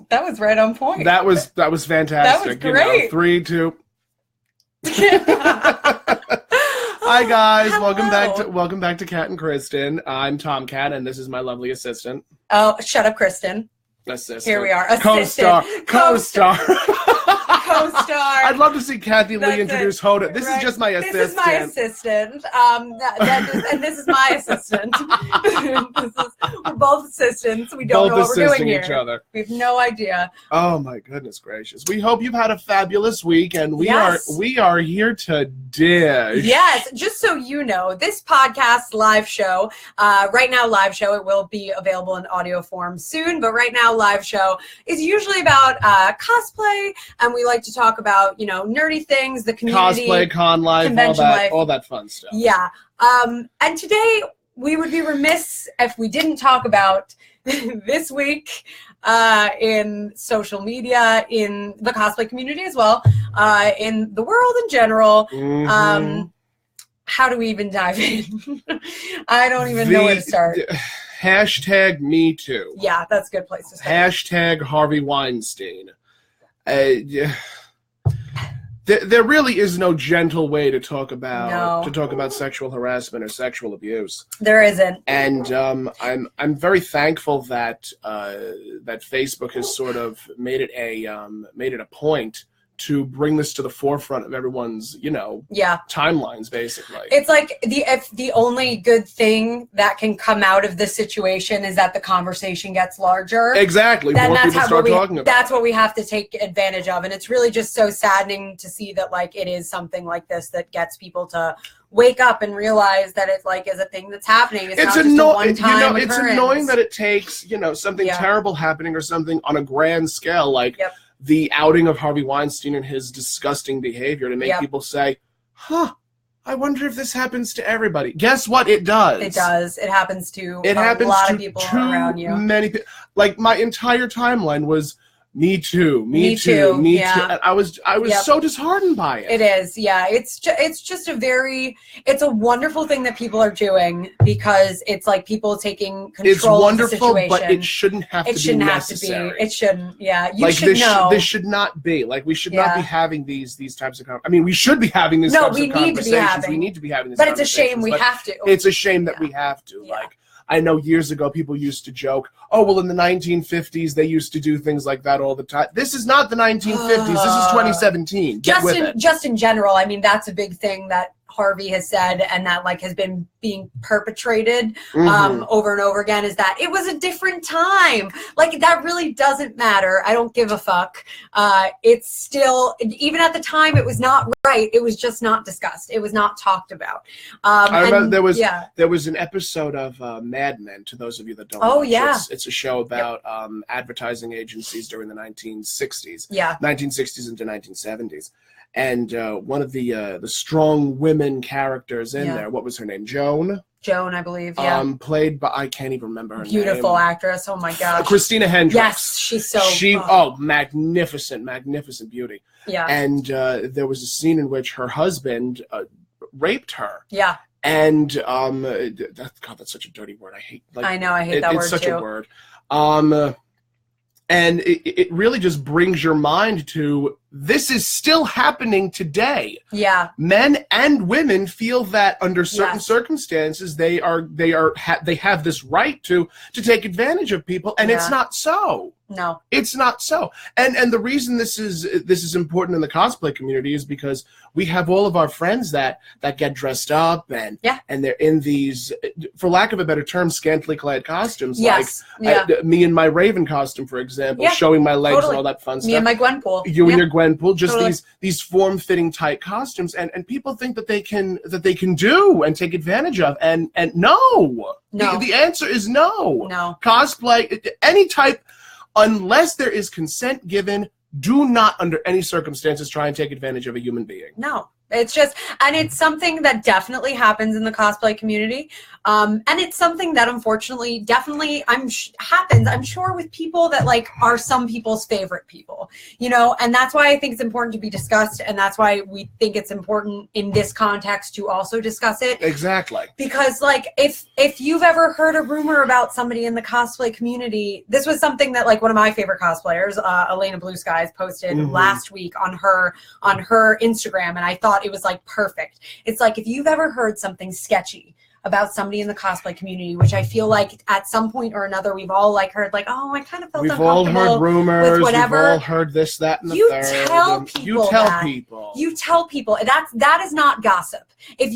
That was right on point. That was fantastic. That was great. You know, 3, 2. Hi guys, Hello. welcome back to Catt and Kristen. I'm Tom Catt, and this is my lovely assistant. Oh, shut up, Kristen. Assistant. Here we are. Co-star. Co-star. Co-star. I'd love to see Kathy Lee introduce Hoda. This Right. is just my assistant. This is my assistant. And this is my assistant. We're both assistants. We don't know what we're doing here. Each other. We have no idea. Oh my goodness gracious! We hope you've had a fabulous week, and we are here to dish. Yes, just so you know, this podcast live show, right now live show, it will be available in audio form soon, but right now live show is usually about cosplay, and we like to talk about, you know, nerdy things, the community, cosplay, con life, all that fun stuff. Yeah. And today we would be remiss if we didn't talk about this week in social media, in the cosplay community as well, in the world in general. Mm-hmm. How do we even dive in? I don't even know where to start. Hashtag Me Too. Yeah, that's a good place to start. Hashtag Harvey Weinstein. There really is no gentle way to talk about sexual harassment or sexual abuse. There isn't. And I'm very thankful that that Facebook has sort of made it a point to bring this to the forefront of everyone's, you know, timelines, basically. It's like if the only good thing that can come out of this situation is that the conversation gets larger. Exactly. Then more people start talking about that's what we have to take advantage of. And it's really just so saddening to see that, like, it is something like this that gets people to wake up and realize that it's like is a thing that's happening. It's not just a one-time it's annoying that it takes, you know, something terrible happening or something on a grand scale, like the outing of Harvey Weinstein and his disgusting behavior to make people say, I wonder if this happens to everybody. Guess what? It does. It does. It happens to a lot of people around you. Many people. Like, my entire timeline was Me Too, Me Too, Me Too. And I was so disheartened by it. It is, yeah. It's just it's a wonderful thing that people are doing, because it's like people taking control of the situation. It's wonderful, but it shouldn't have to be necessary. It shouldn't, yeah. This should not be. Like, we should not be having these types of conversations. I mean, we should be having these types of conversations. We need to be having these conversations. But it's a shame we have to. It's a shame that we have to. Yeah. Like, I know years ago people used to joke, oh, well, in the 1950s, they used to do things like that all the time. This is not the 1950s. This is 2017. Just in general, I mean, that's a big thing that Harvey has said, and that, like, has been being perpetrated over and over again, is that it was a different time. Like, that really doesn't matter. I don't give a fuck. It's still, even at the time, it was not right. It was just not discussed. It was not talked about. I remember there was an episode of Mad Men, to those of you that don't know. It's a show about advertising agencies during the 1960s. 1960s into 1970s. And one of the strong women characters in there, what was her name? Joan, I believe, played by, I can't even remember her name. Beautiful actress, oh my gosh. Christina Hendricks. Yes, she's magnificent beauty. Yeah. And there was a scene in which her husband raped her. Yeah. And, God, that's such a dirty word. I hate that word too. It's such a word. And it really just brings your mind to, this is still happening today. Yeah. Men and women feel that under certain circumstances they have this right to take advantage of people, and it's not so. No. It's not so. And the reason this is important in the cosplay community is because we have all of our friends that get dressed up and they're in these, for lack of a better term, scantily clad costumes. Yes. Like me in my Raven costume, for example, showing my legs and all that fun stuff. Me and my Gwenpool. You and your Gwenpool, just these form-fitting tight costumes, and people think that they can do and take advantage of, and no. The answer is no. No. Cosplay, any type, unless there is consent given, do not under any circumstances try and take advantage of a human being. No. It's just, and it's something that definitely happens in the cosplay community. And it's something that unfortunately definitely happens, I'm sure, with people that like are some people's favorite people, you know, and that's why I think it's important to be discussed. And that's why we think it's important in this context to also discuss it. Exactly. Because like, if you've ever heard a rumor about somebody in the cosplay community, this was something that like one of my favorite cosplayers, Elena Blue Skies, posted last week on her Instagram. And I thought it was like perfect. It's like, if you've ever heard something sketchy about somebody in the cosplay community, which I feel like at some point or another we've all like heard like, oh, I kind of felt uncomfortable. We've all heard rumors. With whatever. We've all heard this, that, and the third. You tell people. That is not gossip. If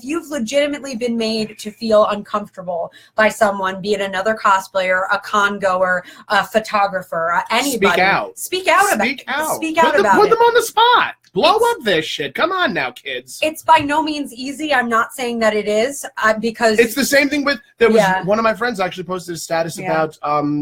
you've legitimately been made to feel uncomfortable by someone, be it another cosplayer, a con goer, a photographer, anybody, speak out about it. Put them on the spot. Blow up this shit. Come on now, kids. It's by no means easy. I'm not saying that it is, because it's the same thing with, one of my friends actually posted a status about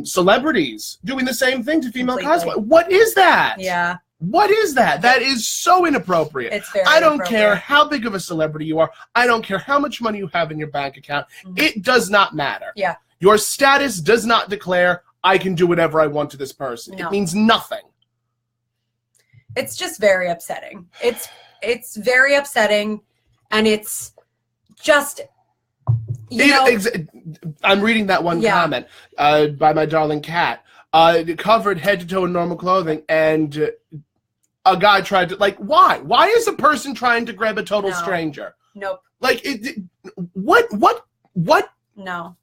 celebrities doing the same thing to female cosplay. What is that? Yeah. What is that? That is so inappropriate. It's very I don't care how big of a celebrity you are. I don't care how much money you have in your bank account. It does not matter. Yeah. Your status does not declare I can do whatever I want to this person. No. It means nothing. It's just very upsetting. It's very upsetting, and it's just, you know. I'm reading that one comment by my darling Cat. Covered head to toe in normal clothing, and a guy tried to, like, why? Why is a person trying to grab a total stranger? Nope. Like, what? No.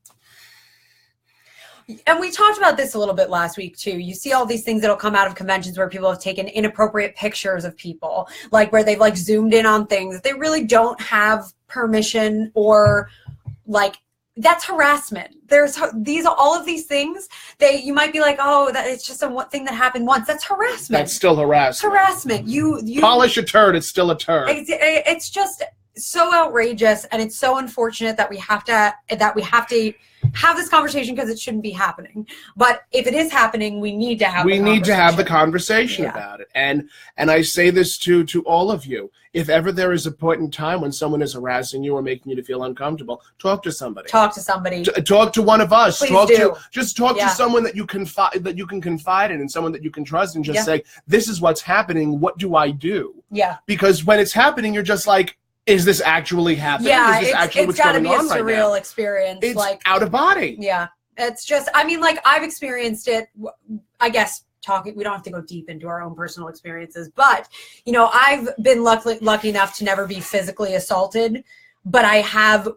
And we talked about this a little bit last week too. You see all these things that'll come out of conventions where people have taken inappropriate pictures of people, like where they've like zoomed in on things that they really don't have permission, or like, that's harassment. There's all of these things you might be like, oh, that it's just a thing that happened once. That's harassment. That's still harassment. Harassment. You polish a turd, it's still a turd. It's just so outrageous, and it's so unfortunate that we have to have this conversation, because it shouldn't be happening. But if it is happening, we need to have the conversation about it. And I say this to all of you. If ever there is a point in time when someone is harassing you or making you to feel uncomfortable, talk to somebody. Talk to somebody. Talk to one of us. Please do. Talk to someone that you can confide in, and someone that you can trust, and just say, this is what's happening. What do I do? Yeah. Because when it's happening, you're just like, is this actually happening? Yeah, is this actually what's going on right now? It's got to be a surreal experience. It's like out of body. Yeah, it's just, I mean, like, I've experienced it, I guess, we don't have to go deep into our own personal experiences, but, you know, I've been lucky enough to never be physically assaulted, but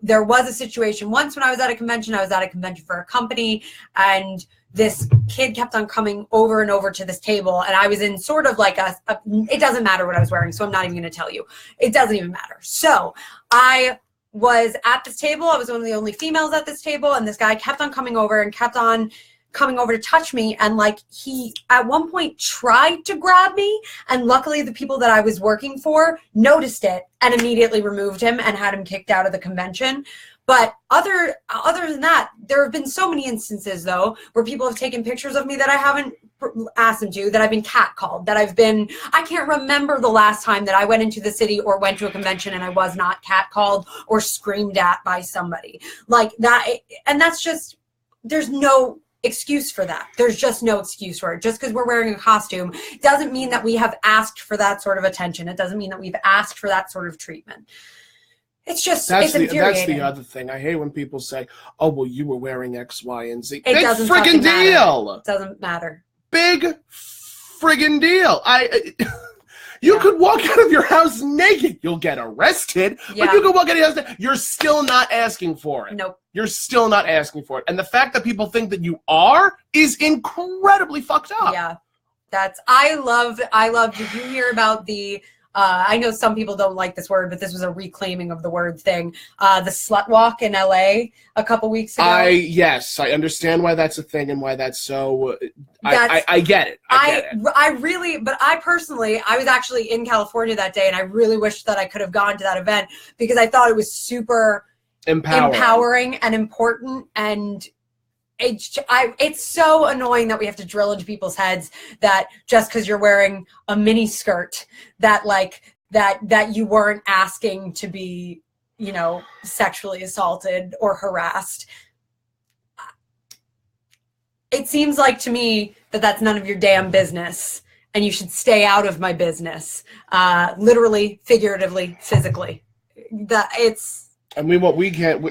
there was a situation once when I was at a convention for a company, and this kid kept on coming over and over to this table, and I was in sort of like it doesn't matter what I was wearing, so I'm not even going to tell you. It doesn't even matter. So I was at this table. I was one of the only females at this table, and this guy kept on coming over to touch me, and like, he at one point tried to grab me, and luckily the people that I was working for noticed it and immediately removed him and had him kicked out of the convention. But other than that, there have been so many instances, though, where people have taken pictures of me that I haven't asked them to, that I've been catcalled, I can't remember the last time that I went into the city or went to a convention and I was not catcalled or screamed at by somebody like that. And that's just, there's no excuse for that. There's just no excuse for it. Just because we're wearing a costume doesn't mean that we have asked for that sort of attention. It doesn't mean that we've asked for that sort of treatment. It's just, it's infuriating. That's the other thing. I hate when people say, oh, well, you were wearing X, Y, and Z. It doesn't friggin' deal. It doesn't matter. Big friggin' deal. You could walk out of your house naked. You'll get arrested, but you could walk out of your house naked. You're still not asking for it. Nope. You're still not asking for it. And the fact that people think that you are is incredibly fucked up. Yeah. I love, did you hear about I know some people don't like this word, but this was a reclaiming of the word thing. The slut walk in LA a couple weeks ago. Yes, I understand why that's a thing and why that's so. I get it. I personally, I was actually in California that day, and I really wished that I could have gone to that event, because I thought it was super empowering and important, and it's so annoying that we have to drill into people's heads that just because you're wearing a mini skirt, that like that you weren't asking to be, you know, sexually assaulted or harassed. It seems like to me that that's none of your damn business, and you should stay out of my business, literally, figuratively, physically. I mean, what we can't.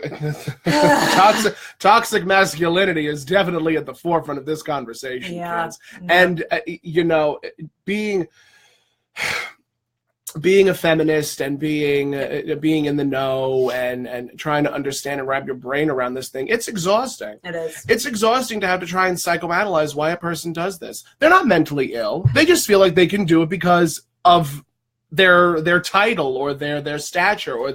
Toxic masculinity is definitely at the forefront of this conversation, kids. No. And you know, being a feminist and being in the know and trying to understand and wrap your brain around this thing, it's exhausting. It is. It's exhausting to have to try and psychoanalyze why a person does this. They're not mentally ill. They just feel like they can do it because of their title or their stature or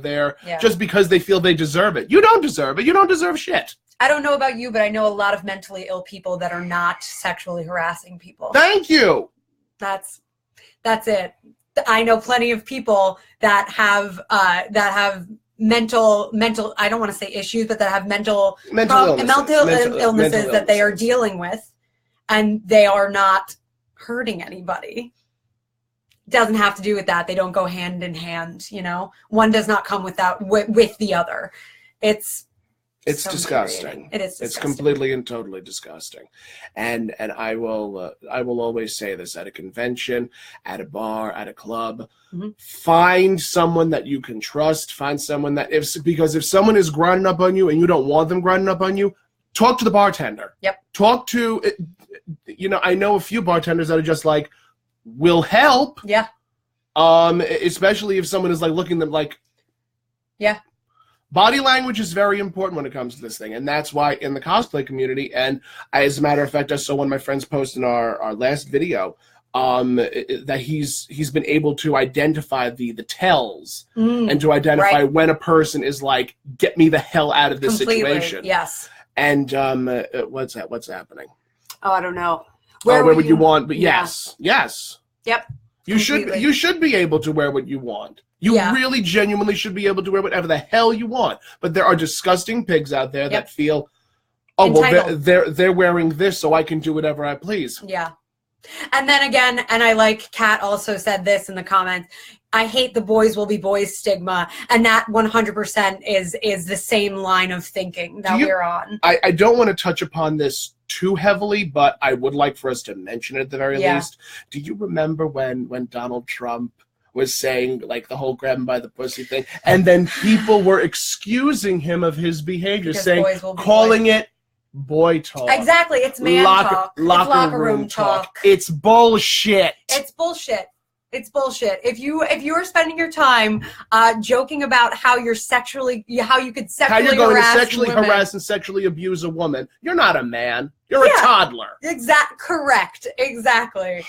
just because they feel they deserve it. You don't deserve it. You don't deserve shit. I don't know about you, but I know a lot of mentally ill people that are not sexually harassing people. Thank you. That's it. I know plenty of people that have mental I don't want to say issues, but that have mental illnesses that they are dealing with, and they are not hurting anybody. Doesn't have to do with that. They don't go hand in hand, you know. One does not come with the other. It's so disgusting. It is disgusting. It's completely and totally disgusting. And I will always say this at a convention, at a bar, at a club. Mm-hmm. Find someone that you can trust. Find someone that because if someone is grinding up on you and you don't want them grinding up on you, talk to the bartender. Yep. Talk to, you know, I know a few bartenders that are just like, will help. Yeah. Especially if someone is like looking at them like, yeah. Body language is very important when it comes to this thing, and that's why in the cosplay community, and as a matter of fact, I saw one of my friends post in our last video that he's been able to identify the tells and to identify when a person is like, get me the hell out of this situation. Yes. And what's happening? Oh, I don't know. Where would you want? But yes. Yep. You should be able to wear what you want. You really genuinely should be able to wear whatever the hell you want. But there are disgusting pigs out there that feel, oh, well, they're wearing this, so I can do whatever I please. Yeah. And then again, and I like Catt also said this in the comments, I hate the boys will be boys stigma. And that 100% is the same line of thinking that we're on. I don't want to touch upon this too heavily, but I would like for us to mention it at the very least. Do you remember when Donald Trump was saying like the whole grab him by the pussy thing, and then people were excusing him of his behavior, saying, calling it boy talk. Exactly, it's man talk. It's locker room talk. It's bullshit. It's bullshit. It's bullshit. If you are spending your time joking about how you could sexually harass and sexually abuse a woman, you're not a man. You're a toddler. Correct. Exactly.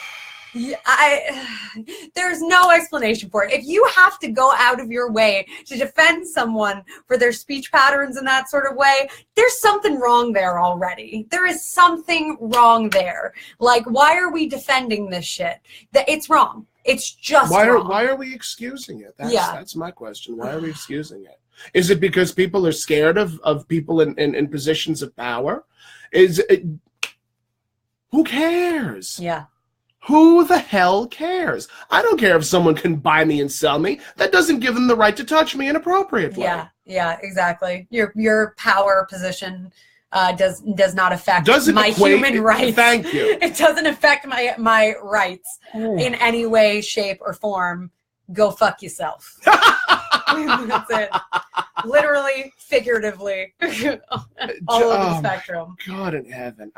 There's no explanation for it. If you have to go out of your way to defend someone for their speech patterns in that sort of way, there's something wrong there already. There is something wrong there. Like, why are we defending this shit? It's wrong. It's just wrong. Why are we excusing it? That's my question. Why are we excusing it? Is it because people are scared of people in positions of power? Who cares? Yeah. Who the hell cares? I don't care if someone can buy me and sell me. That doesn't give them the right to touch me inappropriately. Yeah, exactly. Your power position does not affect my human rights. Thank you. It doesn't affect my rights in any way, shape, or form. Go fuck yourself. That's it. Literally, figuratively, all over the spectrum. God in heaven,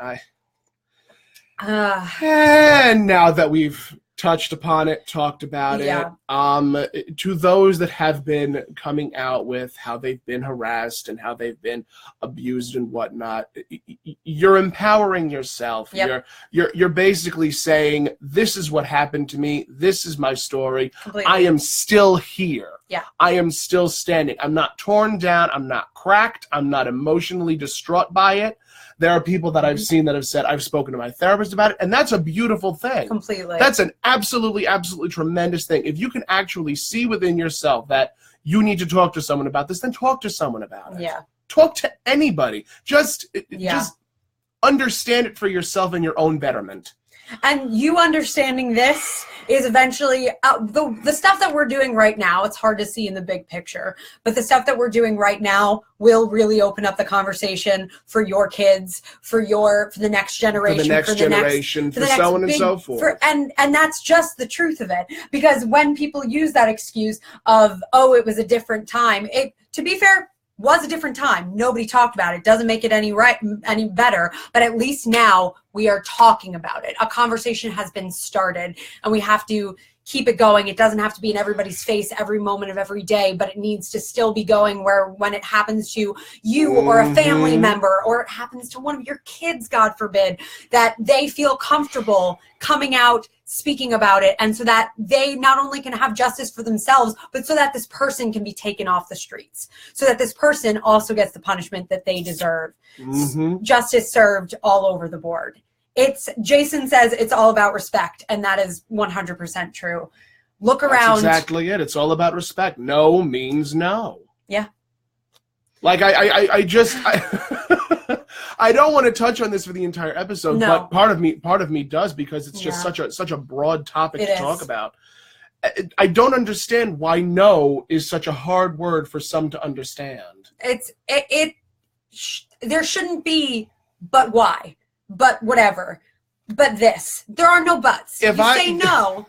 and now that we've touched upon it, talked about it, to those that have been coming out with how they've been harassed and how they've been abused and whatnot, you're empowering yourself. Yep. You're basically saying, this is what happened to me. This is my story. Completely. I am still here. Yeah. I am still standing. I'm not torn down. I'm not cracked. I'm not emotionally distraught by it. There are people that I've seen that have said, I've spoken to my therapist about it, and that's a beautiful thing. Completely. That's an absolutely, absolutely tremendous thing. If you can actually see within yourself that you need to talk to someone about this, then talk to someone about it. Yeah. Talk to anybody. Just understand it for yourself and your own betterment. And you understanding this is eventually the stuff that we're doing right now. It's hard to see in the big picture, but the stuff that we're doing right now will really open up the conversation for your kids, for the next generation, for so on and so forth. And that's just the truth of it. Because when people use that excuse of, oh, it was a different time, to be fair, was a different time. Nobody talked about it. Doesn't make it any better, but at least now we are talking about it. A conversation has been started, and we have to keep it going. It doesn't have to be in everybody's face every moment of every day, but it needs to still be going where when it happens to you or a family member, or it happens to one of your kids, God forbid, that they feel comfortable coming out, speaking about it, and so that they not only can have justice for themselves, but so that this person can be taken off the streets, so that this person also gets the punishment that they deserve. Justice served all over the board. Jason says it's all about respect, and that is 100% true. Look around. That's exactly it. It's all about respect. No means no. Yeah. Like I don't want to touch on this for the entire episode, but part of me does, because it's just such a broad topic to talk about. I don't understand why no is such a hard word for some to understand. There shouldn't be but why. But whatever. But this. There are no buts. If you say no.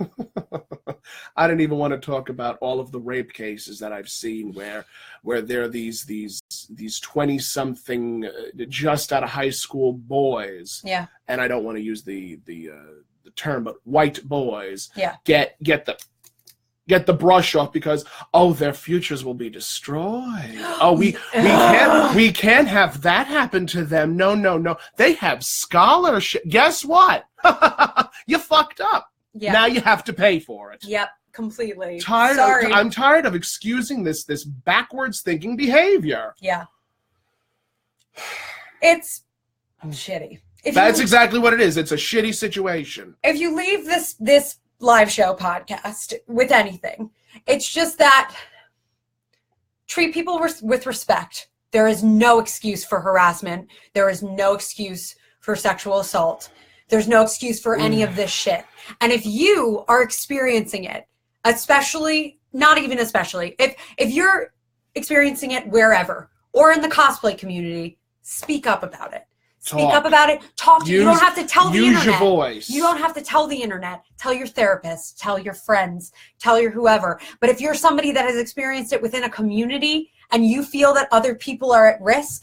I don't even want to talk about all of the rape cases that I've seen where there are these 20-something just out of high school boys. Yeah. And I don't want to use the term, but white boys. Yeah. Get the brush off because their futures will be destroyed. We can't have that happen to them. No. They have scholarship. Guess what? You fucked up. Yeah. Now you have to pay for it. Yep, completely. I'm tired of excusing this backwards thinking behavior. Yeah. It's shitty. That's exactly what it is. It's a shitty situation. If you leave this live show podcast with anything, it's just that treat people with respect. There is no excuse for harassment. There is no excuse for sexual assault. There's no excuse for any of this shit. And if you are experiencing it, if you're experiencing it wherever or in the cosplay community, speak up about it. Speak up about it. You don't have to tell the internet. Use your voice. You don't have to tell the internet. Tell your therapist. Tell your friends. Tell your whoever. But if you're somebody that has experienced it within a community and you feel that other people are at risk,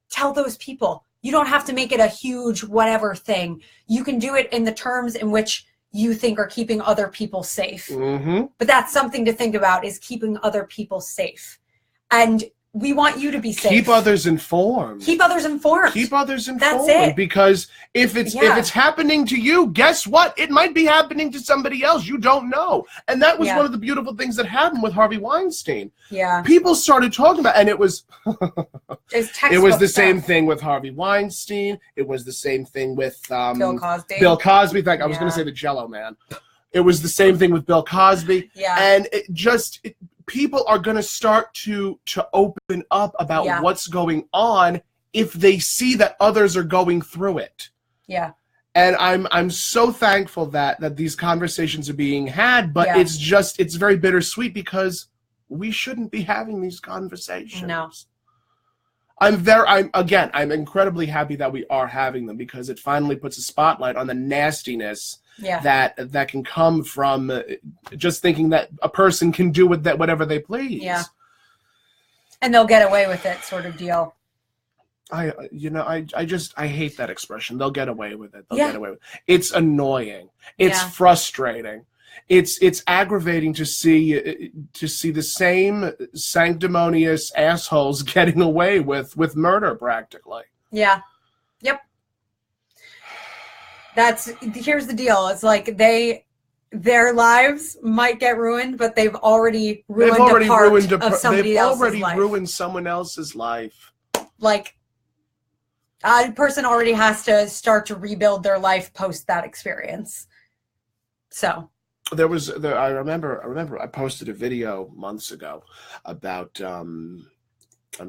tell those people. You don't have to make it a huge whatever thing. You can do it in the terms in which you think are keeping other people safe. But that's something to think about, is keeping other people safe. And we want you to be safe. Keep others informed. Keep others informed. That's it. Because if it's happening to you, guess what? It might be happening to somebody else. You don't know. And that was one of the beautiful things that happened with Harvey Weinstein. Yeah. People started talking about, and it was the same thing with Harvey Weinstein. It was the same thing with Bill Cosby. I was going to say the Jello Man. It was the same thing with Bill Cosby. Yeah. And people are going to start to open up about what's going on if they see that others are going through it. Yeah. And I'm so thankful that these conversations are being had, but it's very bittersweet because we shouldn't be having these conversations. No. I'm incredibly happy that we are having them, because it finally puts a spotlight on the nastiness that can come from just thinking that a person can do with that whatever they please. Yeah. And they'll get away with it, sort of deal. I hate that expression. They'll get away with it. They'll get away with it. It's annoying. It's frustrating. It's aggravating to see the same sanctimonious assholes getting away with murder practically. Yeah. Yep. Here's the deal. It's like their lives might get ruined, but they've already ruined a part of somebody else's life. They've already ruined someone else's life. Like, a person already has to start to rebuild their life post that experience. So. I remember I posted a video months ago about I'm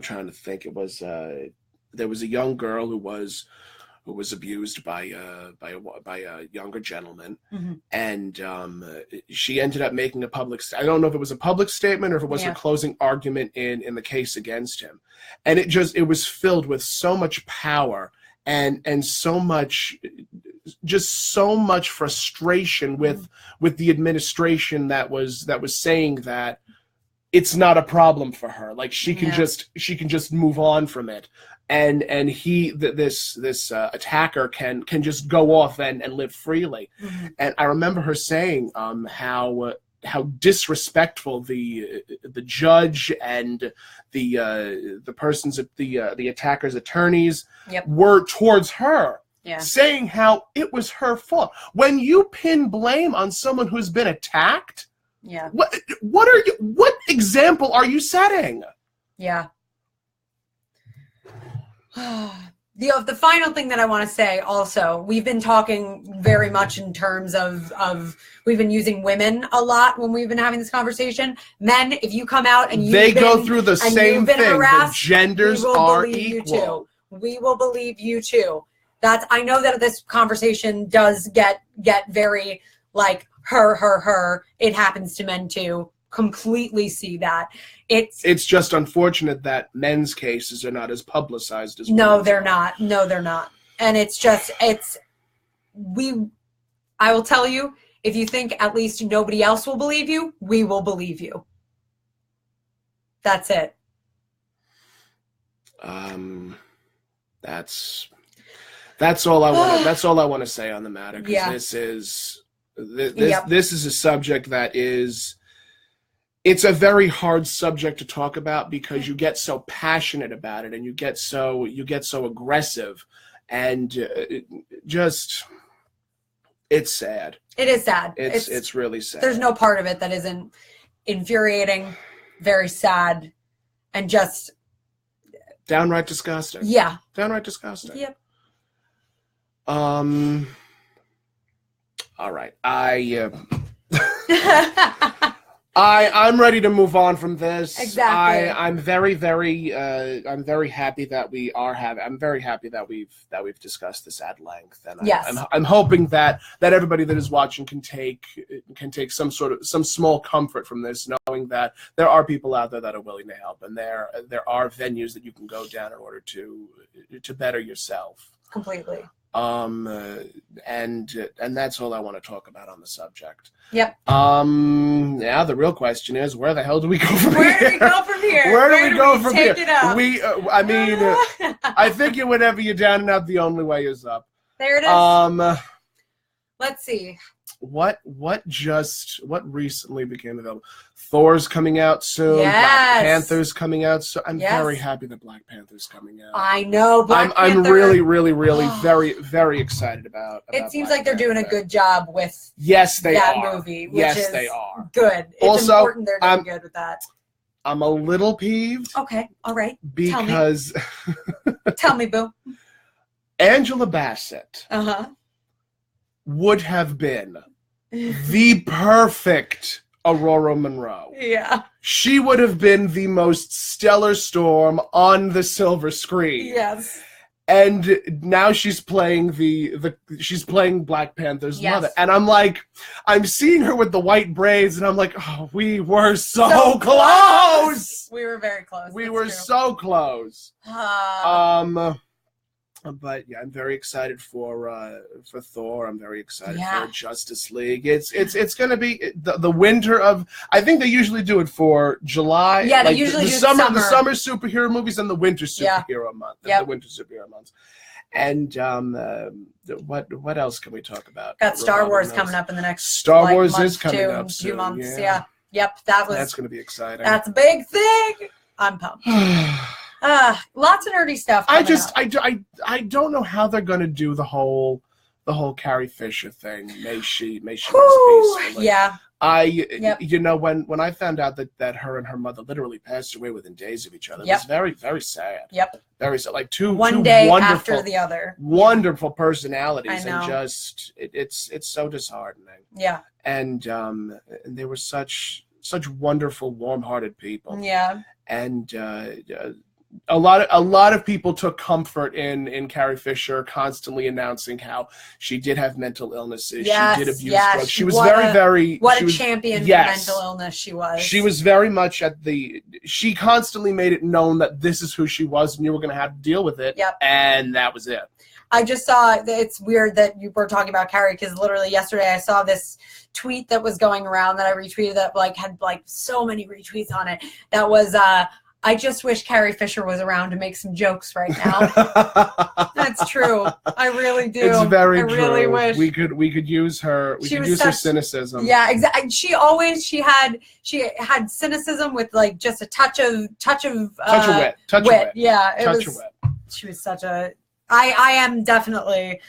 trying to think. It was there was a young girl who who was abused by a younger gentleman, and she ended up making a public. I don't know if it was a public statement or if it was her closing argument in the case against him, and it was filled with so much power and so much frustration with the administration that was saying that it's not a problem for her, like she can just move on from it, and this attacker can just go off and live freely. And I remember her saying how disrespectful the judge and the persons at the attacker's attorneys were towards her, saying how it was her fault. When you pin blame on someone who's been attacked, what example are you setting? The final thing that I want to say also, we've been talking very much in terms of we've been using women a lot when we've been having this conversation. Men, if you come out and they go through the same thing, the genders are equal. We will believe you too. I know that this conversation does get very like her. It happens to men too. Completely see that. It's just unfortunate that men's cases are not as publicized as women's. No, they're not. And I will tell you, if you think at least nobody else will believe you, we will believe you. That's it. That's all I want. That's all I want to say on the matter. Because this is a subject that is. It's a very hard subject to talk about because you get so passionate about it and you get so aggressive, and it's sad. It is sad. It's really sad. There's no part of it that isn't infuriating, very sad, and just downright disgusting. Yeah. Downright disgusting. Yep. All right. I'm ready to move on from this. Exactly. I'm very happy that I'm very happy that we've discussed this at length, and I'm hoping that everybody that is watching can take some small comfort from this, knowing that there are people out there that are willing to help, and there are venues that you can go down in order to better yourself. Completely. And that's all I want to talk about on the subject. Yep. Now the real question is, where the hell do we go from here? Where do we go from here? Where do we go from here? I mean, I think whenever you're down and out, the only way is up. There it is. Let's see. What recently became available? Thor's coming out soon. Yes. Black Panther's coming out soon. I'm very happy that Black Panther's coming out. I know. I'm really, very, very excited about it. Seems like they're doing a good job with that movie. Which is they are. Good. It's important they're doing good with that. I'm a little peeved. Okay. All right. Because tell me, boo. Angela Bassett would have been the perfect Aurora Monroe. Yeah. She would have been the most stellar Storm on the silver screen. Yes. And now she's playing she's playing Black Panther's mother. And I'm seeing her with the white braids, and I'm like, oh, we were so close. We were very close. We were so close. But yeah, I'm very excited for Thor. I'm very excited for Justice League. It's going to be the winter of. I think they usually do it for July. Yeah, they usually do the summer superhero movies and the winter superhero month. The winter superhero months. And what else can we talk about? Got Star Wars coming up in the next. Star Wars is coming up soon. 2 months. Yeah. Yep. That's going to be exciting. That's a big thing. I'm pumped. Lots of nerdy stuff. I don't know how they're gonna do the whole Carrie Fisher thing. May she rest peacefully. Yeah. When I found out that her and her mother literally passed away within days of each other, it was very, very sad. Yep. Very sad. Like two day after the other. Wonderful personalities, and just it's so disheartening. Yeah. And they were such wonderful, warm-hearted people. Yeah. And a lot of people took comfort in Carrie Fisher constantly announcing how she did have mental illnesses. Yes, she did abuse yes. drugs. She was very champion for mental illness she was. She was very much she constantly made it known that this is who she was and you were going to have to deal with it. Yep. And that was it. I just saw, it's weird that you were talking about Carrie, because literally yesterday I saw this tweet that was going around that I retweeted that had so many retweets on it. That was, I just wish Carrie Fisher was around to make some jokes right now. That's true. I really do. It's very true. I really wish we could use her. We could use her cynicism. Yeah, exactly. She had cynicism with just a touch of wit. Yeah, touch of wit. She was such a. I am definitely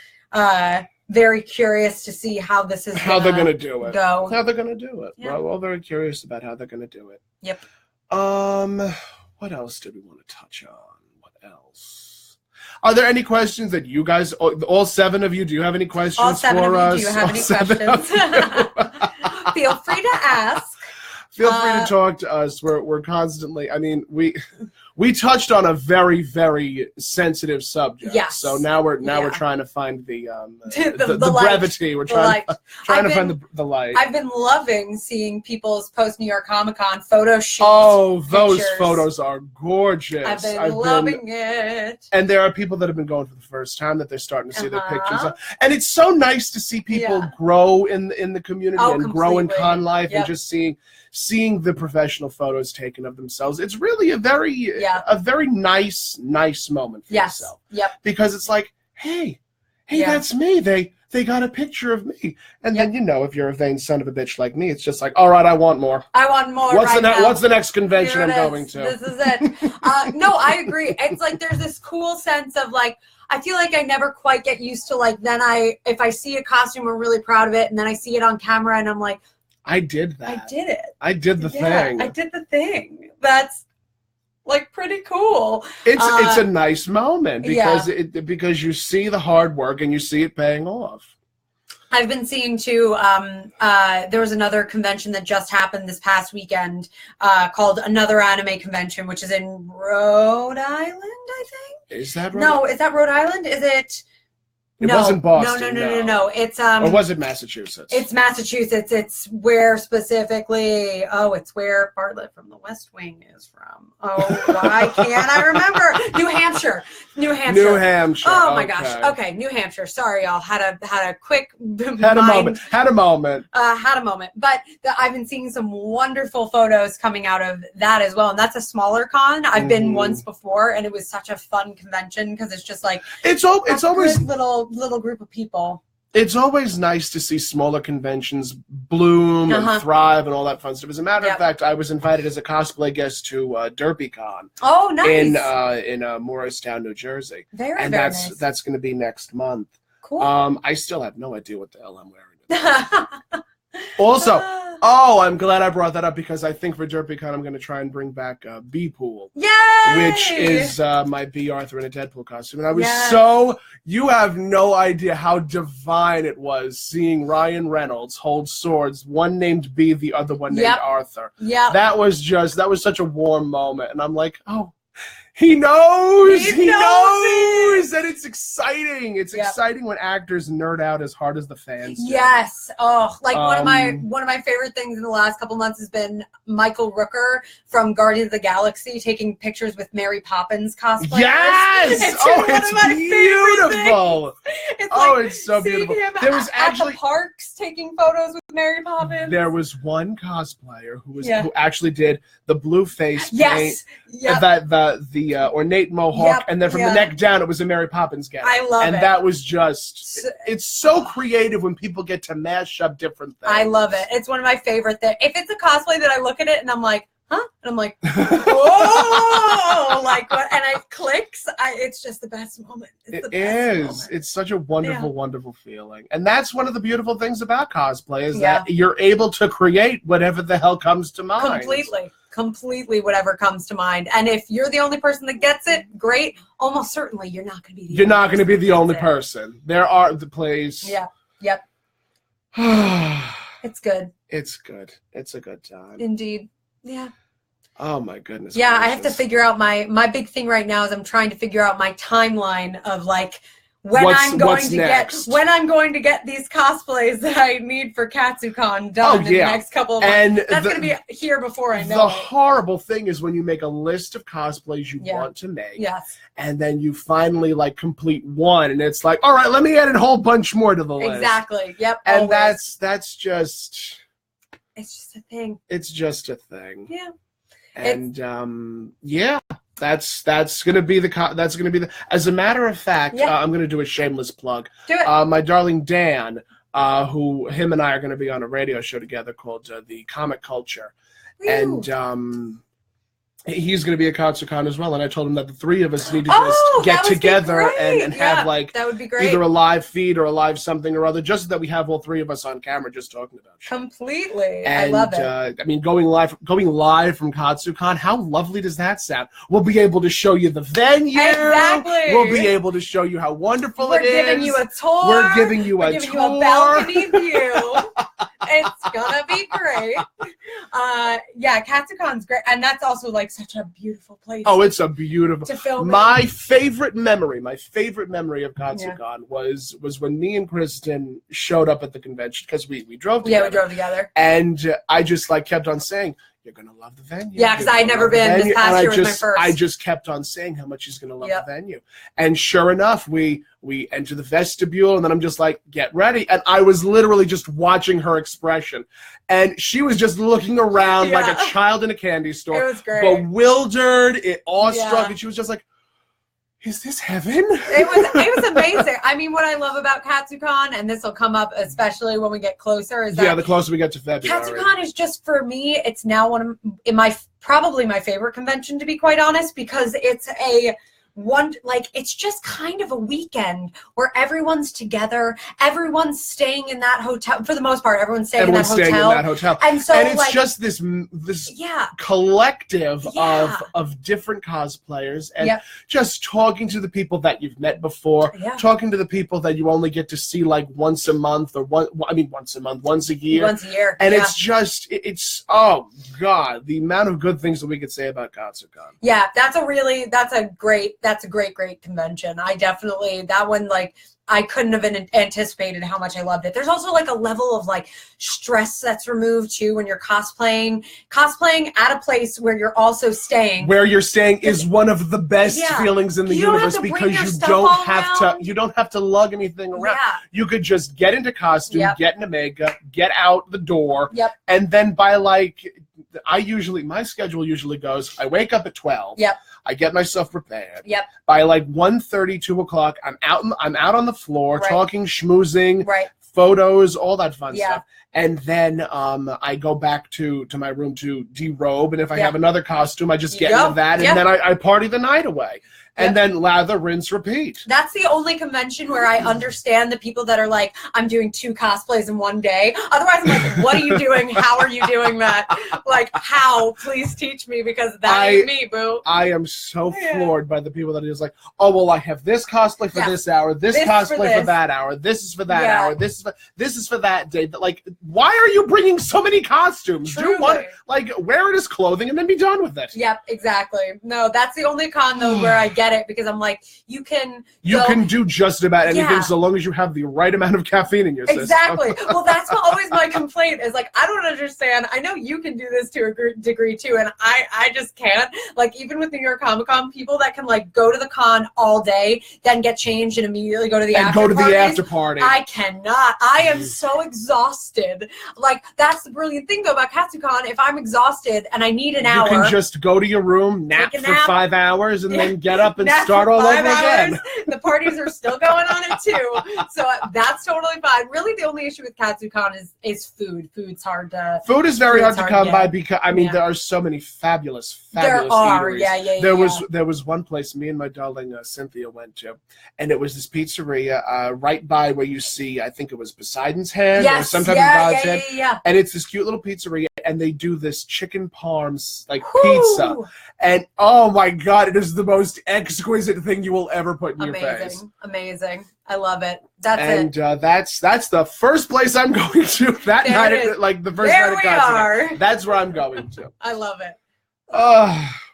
very curious to see how this is. How they're gonna do it. Go. How they're gonna do it. Yeah. We're all very curious about how they're gonna do it. Yep. What else did we want to touch on? What else? Are there any questions that you guys, all 7 of you, do you have any questions for us? Do you have any questions? Feel free to ask. Feel free to talk to us. We're constantly, I mean, we touched on a very, very sensitive subject. Yes. So now we're trying to find the brevity. We're trying to find the light. I've been loving seeing people's post New York Comic Con photo shoots. Oh, those photos are gorgeous. I've been loving it. And there are people that have been going for the first time that they're starting to see their pictures. And it's so nice to see people grow in the community and grow in con life and just seeing the professional photos taken of themselves. It's really a very nice moment for yourself. Yep. Because it's like, hey, that's me. They got a picture of me. And then, if you're a vain son of a bitch like me, it's just like, all right, I want more. What's the next convention I'm going to? This is it. No, I agree. It's like there's this cool sense of I feel like I never quite get used to if I see a costume, I'm really proud of it, and then I see it on camera and I'm like, I did that. I did it. I did the thing. I did the thing. That's pretty cool. It's a nice moment because you see the hard work and you see it paying off. I've been seeing too. There was another convention that just happened this past weekend called Another Anime Convention, which is in Rhode Island, I think. Is that right? No, is that Rhode Island? Is it? It wasn't Boston. No. It's or was it Massachusetts? It's Massachusetts. It's where specifically? Oh, it's where Bartlett from the West Wing is from. Oh, why can't I remember? New Hampshire. Oh my gosh. Okay, New Hampshire. Sorry, y'all. Had a quick Had a moment. But I've been seeing some wonderful photos coming out of that as well, and that's a smaller con. I've been once before, and it was such a fun convention because it's just it's always little group of people. It's always nice to see smaller conventions bloom and thrive and all that fun stuff. As a matter of fact, I was invited as a cosplay guest to DerpyCon. Oh, nice! In Morristown, New Jersey. Very nice. That's going to be next month. Cool. I still have no idea what the hell I'm wearing. Also, I'm glad I brought that up because I think for DerpyCon I'm going to try and bring back B-Pool. Yay! Which is my B. Arthur in a Deadpool costume. And I was you have no idea how divine it was seeing Ryan Reynolds hold swords, one named B, the other one named Arthur. Yeah. That was such a warm moment. And I'm like, oh, he knows. He knows. And it's exciting. It's exciting when actors nerd out as hard as the fans do. Yes. Oh, one of my favorite things in the last couple months has been Michael Rooker from Guardians of the Galaxy taking pictures with Mary Poppins cosplayers. Yes. It's beautiful. It's so beautiful. There was actually at the parks taking photos with Mary Poppins. There was one cosplayer who actually did the blue face paint. Yes. The ornate mohawk, and then from the neck down, it was a Mary Poppins gown. I love it. And that was it's so creative when people get to mash up different things. I love it. It's one of my favorite things. If it's a cosplay that I look at it and I'm like, huh? And I'm like, whoa! What? And it clicks. It's just the best moment. It's such a wonderful, wonderful feeling. And that's one of the beautiful things about cosplay is that you're able to create whatever the hell comes to mind. Completely whatever comes to mind. And if you're the only person that gets it, great. Almost certainly you're not going to be the only person. There are the plays. Yeah. Yep. It's good. It's good. It's a good time. Indeed. Yeah. Oh my goodness. Yeah, gracious. I have to figure out my big thing right now is I'm trying to figure out my timeline of like when I'm going to get these cosplays that I need for KatsuCon done in the next couple of months. And that's going to be here before I know The horrible thing is when you make a list of cosplays you want to make. Yes. And then you finally like complete one and it's like, all right, let me add a whole bunch more to the list. Exactly. Yep. And always. that's just... It's just a thing. It's just a thing. Yeah. And that's gonna be the. As a matter of fact, I'm gonna do a shameless plug. Do it. My darling Dan, who him and I are gonna be on a radio show together called The Comic Culture, and he's going to be at KatsuCon as well, and I told him that the three of us need to just get together and have like that would be great. Either a live feed or a live something or other, just so that we have all three of us on camera just talking about it. Completely, and, I love it. I mean, going live from KatsuCon, how lovely does that sound? We'll be able to show you the venue. Exactly. We'll be able to show you how wonderful it is. We're giving you a tour. We're giving you a balcony view. It's gonna be great. KatsuCon's great, and that's also like such a beautiful place. Oh, it's a beautiful to film. My favorite memory of KatsuCon was when me and Kristen showed up at the convention because we drove together. Yeah, we drove together, and I just like kept on saying, "You're gonna love the venue." Yeah, because I had never been. This past year was my first. I just kept on saying how much she's gonna love the venue, and sure enough, we enter the vestibule, and then I'm just like, "Get ready!" And I was literally just watching her expression, and she was just looking around like a child in a candy store, it was great. Bewildered, awestruck, and she was just like, "Is this heaven?" It was amazing. I mean, what I love about KatsuCon, and this will come up especially when we get closer, is that the closer we get to February. KatsuCon is just, for me, it's now probably my favorite convention, to be quite honest, because it's it's just kind of a weekend where everyone's together, everyone's staying in that hotel for the most part. Everyone's staying in that hotel, and it's just this collective of different cosplayers, and just talking to the people that you've met before, talking to the people that you only get to see like once a month or once a year, and it's oh god, the amount of good things that we could say about KatsuCon. Yeah, that's a great convention. I definitely, that one, like, I couldn't have anticipated how much I loved it. There's also like a level of like stress that's removed too when you're cosplaying at a place where you're also staying. Where you're staying is one of the best feelings in the universe, because you don't have to lug anything around. Yeah. You could just get into costume, get into makeup, get out the door, and then by like my schedule usually goes, I wake up at 12. I get myself prepared. By like 1:30, 2 o'clock, I'm out on the floor talking, schmoozing, photos, all that fun stuff. And then I go back to my room to derobe, and if I have another costume, I just get into that, and then I party the night away. And then lather, rinse, repeat. That's the only convention where I understand the people that are like, I'm doing 2 cosplays in one day. Otherwise, I'm like, what are you doing? How are you doing that? Like, how? Please teach me, because that ain't me, boo. I am so floored by the people that are just like, oh, well, I have this cosplay for this hour, this cosplay for that hour, this is for that hour, this is for that day. Like, why are you bringing so many costumes? Truly. Do one, like, wear it as clothing and then be done with it. Yep, exactly. No, that's the only con, though, where I get it, because I'm like, you can do just about anything so long as you have the right amount of caffeine in your system. Exactly. Well, that's always my complaint, is like, I don't understand. I know you can do this to a degree too, and I just can't. Like, even with New York Comic Con, people that can like go to the con all day, then get changed and immediately go to the after party. I cannot. I am so exhausted. Like, that's the brilliant thing though about KatsuCon. If I'm exhausted and I need an hour, you can just go to your room, nap for 5 hours, and then get up and start all over again. The parties are still going on it too, so that's totally fine. Really, the only issue with KatsuCon is food. Food's hard to. Food is very hard to come by, because I mean there are so many fabulous eateries. There was one place me and my darling Cynthia went to, and it was this pizzeria right by where you see, I think it was Poseidon's Hand or some type of god's head, and it's this cute little pizzeria, and they do this chicken parms pizza, and oh my god, it is the most exquisite thing you will ever put in your face. Amazing. I love it. That's the first place I'm going to that night. Like the first night of KatsuCon. That's where I'm going to. I love it.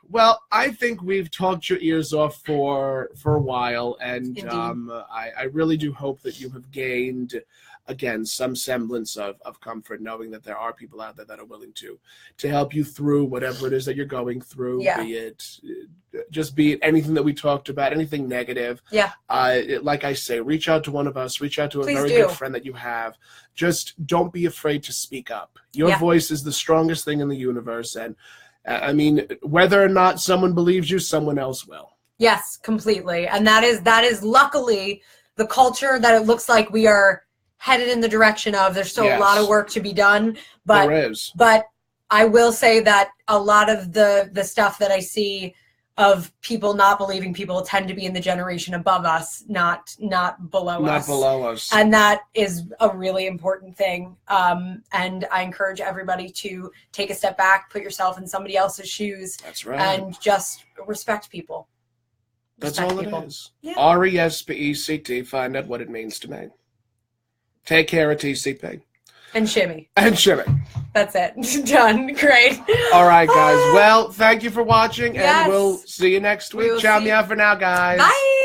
Well, I think we've talked your ears off for a while, and I really do hope that you have gained, again, some semblance of comfort, knowing that there are people out there that are willing to help you through whatever it is that you're going through, be it anything that we talked about, anything negative. Like I say, reach out to one of us, reach out to a very good friend that you have. Just don't be afraid to speak up. Your voice is the strongest thing in the universe, and I mean, whether or not someone believes you, someone else will. Yes, completely. And that is luckily the culture that it looks like we are headed in the direction of. There's still a lot of work to be done, but there is. But I will say that a lot of the stuff that I see of people not believing people tend to be in the generation above us, not below us. Not below us. And that is a really important thing. And I encourage everybody to take a step back, put yourself in somebody else's shoes. That's right. And just respect people. That's all it is. RESPECT, find out what it means to me. Take care of TCP. And shimmy. And shimmy. That's it. Done. Great. All right, guys. Well, thank you for watching, and we'll see you next week. Ciao, meow for now, guys. Bye.